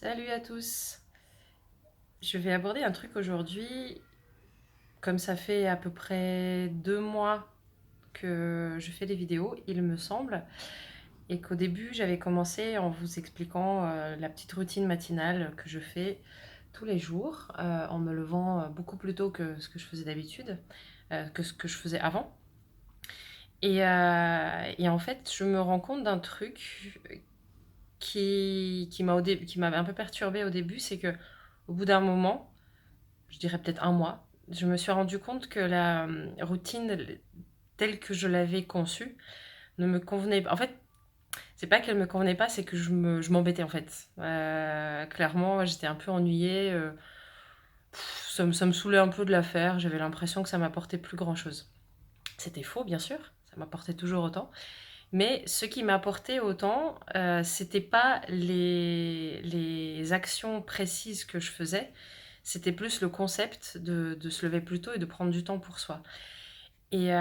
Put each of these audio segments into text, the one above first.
Salut à tous. Je vais aborder un truc aujourd'hui, comme ça fait à peu près 2 mois que je fais des vidéos, il me semble, et qu'au début j'avais commencé en vous expliquant la petite routine matinale que je fais tous les jours, en me levant beaucoup plus tôt que ce que je faisais d'habitude, que ce que je faisais avant. Et en fait, je me rends compte d'un truc qui m'avait un peu perturbée au début, c'est que au bout d'un moment, je dirais peut-être un mois, je me suis rendu compte que la routine telle que je l'avais conçue ne me convenait pas. En fait, c'est pas qu'elle me convenait pas, c'est que je m'embêtais en fait. Clairement, j'étais un peu ennuyée. Ça me saoulait un peu de la faire. J'avais l'impression que ça m'apportait plus grand-chose. C'était faux, bien sûr. Ça m'apportait toujours autant. Mais ce qui m'apportait autant, c'était pas les actions précises que je faisais, c'était plus le concept de se lever plus tôt et de prendre du temps pour soi. Et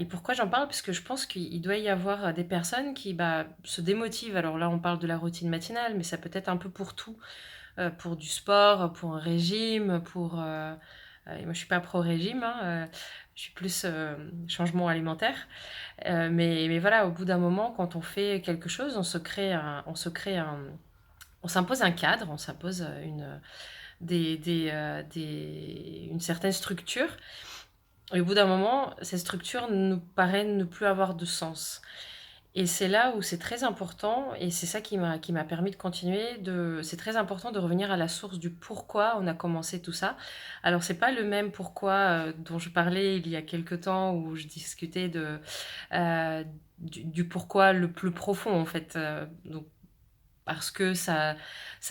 pourquoi j'en parle? Parce que je pense qu'il doit y avoir des personnes qui se démotivent. Alors là, on parle de la routine matinale, mais ça peut être un peu pour tout, pour du sport, pour un régime, et moi, je suis pas pro-régime, hein, je suis plus changement alimentaire. Mais voilà, au bout d'un moment, quand on fait quelque chose, on s'impose un cadre, on s'impose une certaine structure. Et au bout d'un moment, cette structure nous paraît ne plus avoir de sens. Et c'est là où c'est très important, et c'est ça qui m'a permis de continuer, c'est très important de revenir à la source du pourquoi on a commencé tout ça. Alors c'est pas le même pourquoi dont je parlais il y a quelque temps où je discutais euh, du pourquoi le plus profond en fait. Donc parce que ça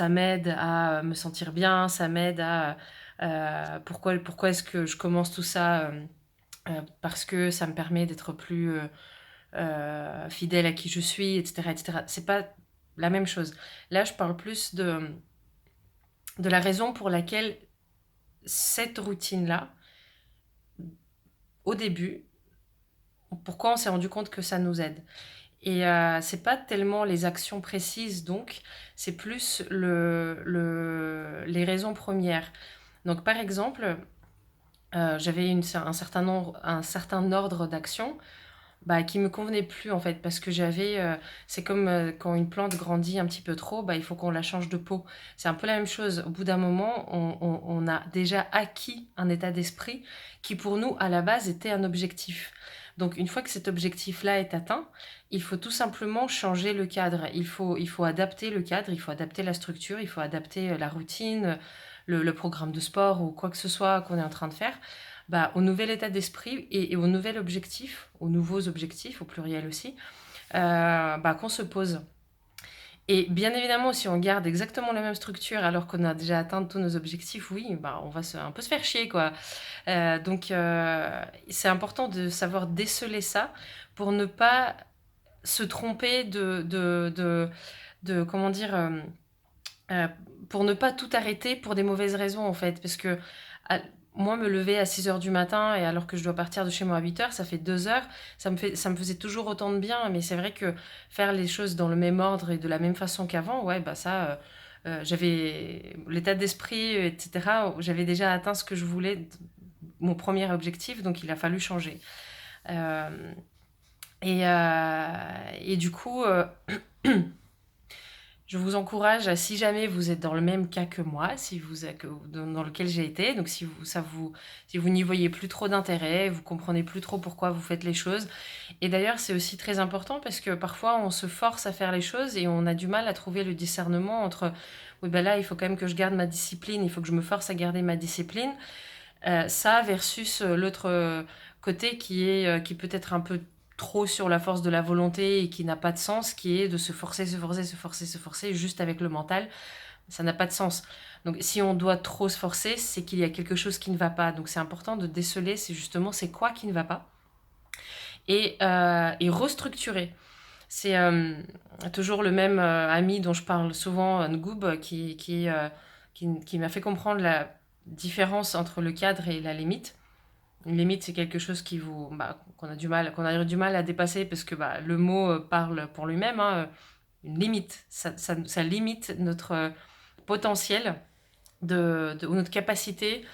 m'aide à me sentir bien, ça m'aide à pourquoi est-ce que je commence tout ça parce que ça me permet d'être plus fidèle à qui je suis, etc., etc. C'est pas la même chose. Là, je parle plus de la raison pour laquelle cette routine-là, au début, pourquoi on s'est rendu compte que ça nous aide. Et c'est pas tellement les actions précises, donc, c'est plus les raisons premières. Donc, par exemple, j'avais un certain ordre d'actions qui me convenait plus en fait parce que c'est comme quand une plante grandit un petit peu trop, il faut qu'on la change de peau. C'est un peu la même chose. Au bout d'un moment, on a déjà acquis un état d'esprit qui pour nous à la base était un objectif. Donc une fois que cet objectif-là est atteint, il faut tout simplement changer le cadre. Il faut adapter le cadre, il faut adapter la structure, il faut adapter la routine, le programme de sport ou quoi que ce soit qu'on est en train de faire au nouvel état d'esprit et au nouvel objectif, aux nouveaux objectifs, au pluriel aussi, qu'on se pose. Et bien évidemment, si on garde exactement la même structure alors qu'on a déjà atteint tous nos objectifs, oui, on va un peu se faire chier, quoi. Donc, c'est important de savoir déceler ça pour ne pas se tromper comment dire, euh, pour ne pas tout arrêter pour des mauvaises raisons, en fait. Parce que à- moi, me lever à 6 heures du matin et alors que je dois partir de chez moi à 8 heures, ça fait 2 heures, ça me faisait toujours autant de bien. Mais c'est vrai que faire les choses dans le même ordre et de la même façon qu'avant, ouais, j'avais l'état d'esprit, etc. J'avais déjà atteint ce que je voulais, mon premier objectif, donc il a fallu changer. Euh, et du coup, je vous encourage, si jamais vous êtes dans le même cas que moi, dans lequel j'ai été, donc si vous n'y voyez plus trop d'intérêt, vous comprenez plus trop pourquoi vous faites les choses. Et d'ailleurs, c'est aussi très important parce que parfois on se force à faire les choses et on a du mal à trouver le discernement entre, oui ben là, il faut quand même que je garde ma discipline, il faut que je me force à garder ma discipline, ça versus l'autre côté qui peut être un peu trop sur la force de la volonté et qui n'a pas de sens, qui est de se forcer, se forcer, se forcer, se forcer juste avec le mental. Ça n'a pas de sens. Donc si on doit trop se forcer, c'est qu'il y a quelque chose qui ne va pas. Donc c'est important de déceler, c'est quoi qui ne va pas et restructurer. C'est toujours le même ami dont je parle souvent, Ngoub, qui m'a fait comprendre la différence entre le cadre et la limite. Une limite, c'est quelque chose qu'on a du mal à dépasser parce que le mot parle pour lui-même, hein. Une limite, ça limite notre potentiel ou notre capacité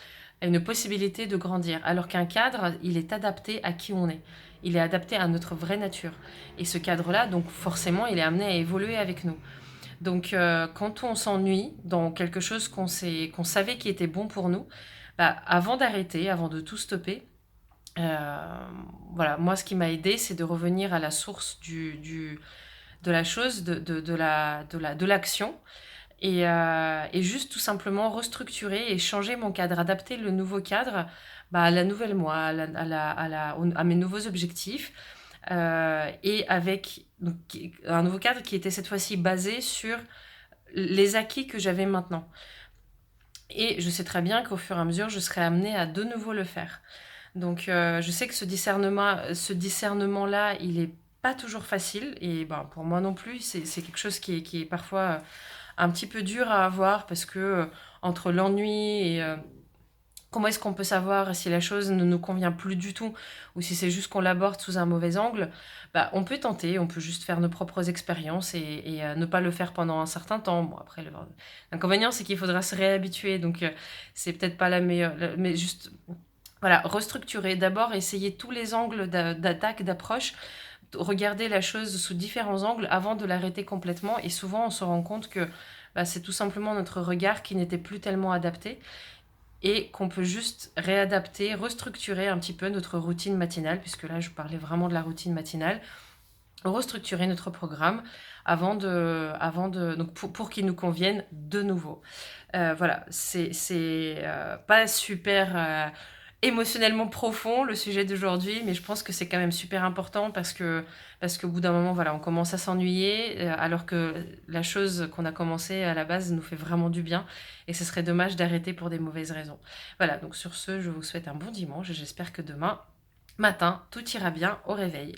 a une possibilité de grandir. Alors qu'un cadre, il est adapté à qui on est. Il est adapté à notre vraie nature. Et ce cadre-là, donc forcément, il est amené à évoluer avec nous. Donc quand on s'ennuie dans quelque chose qu'on savait qui était bon pour nous, bah, avant d'arrêter, avant de tout stopper, voilà, moi ce qui m'a aidé, c'est de revenir à la source de la chose, de l'action, et juste tout simplement restructurer et changer mon cadre, adapter le nouveau cadre, bah, à la nouvelle moi, à mes nouveaux objectifs, et avec donc, un nouveau cadre qui était cette fois-ci basé sur les acquis que j'avais maintenant. Et je sais très bien qu'au fur et à mesure, je serai amenée à de nouveau le faire. Donc je sais que ce discernement-là, il est pas toujours facile, et ben, pour moi non plus, c'est quelque chose qui est parfois un petit peu dur à avoir, parce que entre l'ennui et comment est-ce qu'on peut savoir si la chose ne nous convient plus du tout, ou si c'est juste qu'on l'aborde sous un mauvais angle, bah, on peut tenter, on peut juste faire nos propres expériences, et ne pas le faire pendant un certain temps. Bon, après, l'inconvénient, c'est qu'il faudra se réhabituer, donc c'est peut-être pas la meilleure, mais juste, voilà, restructurer. D'abord, essayer tous les angles d'attaque, d'approche, regarder la chose sous différents angles avant de l'arrêter complètement, et souvent, on se rend compte que bah, c'est tout simplement notre regard qui n'était plus tellement adapté, et qu'on peut juste réadapter, restructurer un petit peu notre routine matinale, puisque là je parlais vraiment de la routine matinale, restructurer notre programme donc pour qu'il nous convienne de nouveau. Voilà, c'est pas super émotionnellement profond le sujet d'aujourd'hui, mais je pense que c'est quand même super important, parce qu'au bout d'un moment, voilà, on commence à s'ennuyer, alors que la chose qu'on a commencé à la base nous fait vraiment du bien, et ce serait dommage d'arrêter pour des mauvaises raisons. Voilà, donc sur ce, je vous souhaite un bon dimanche, et j'espère que demain matin, tout ira bien au réveil.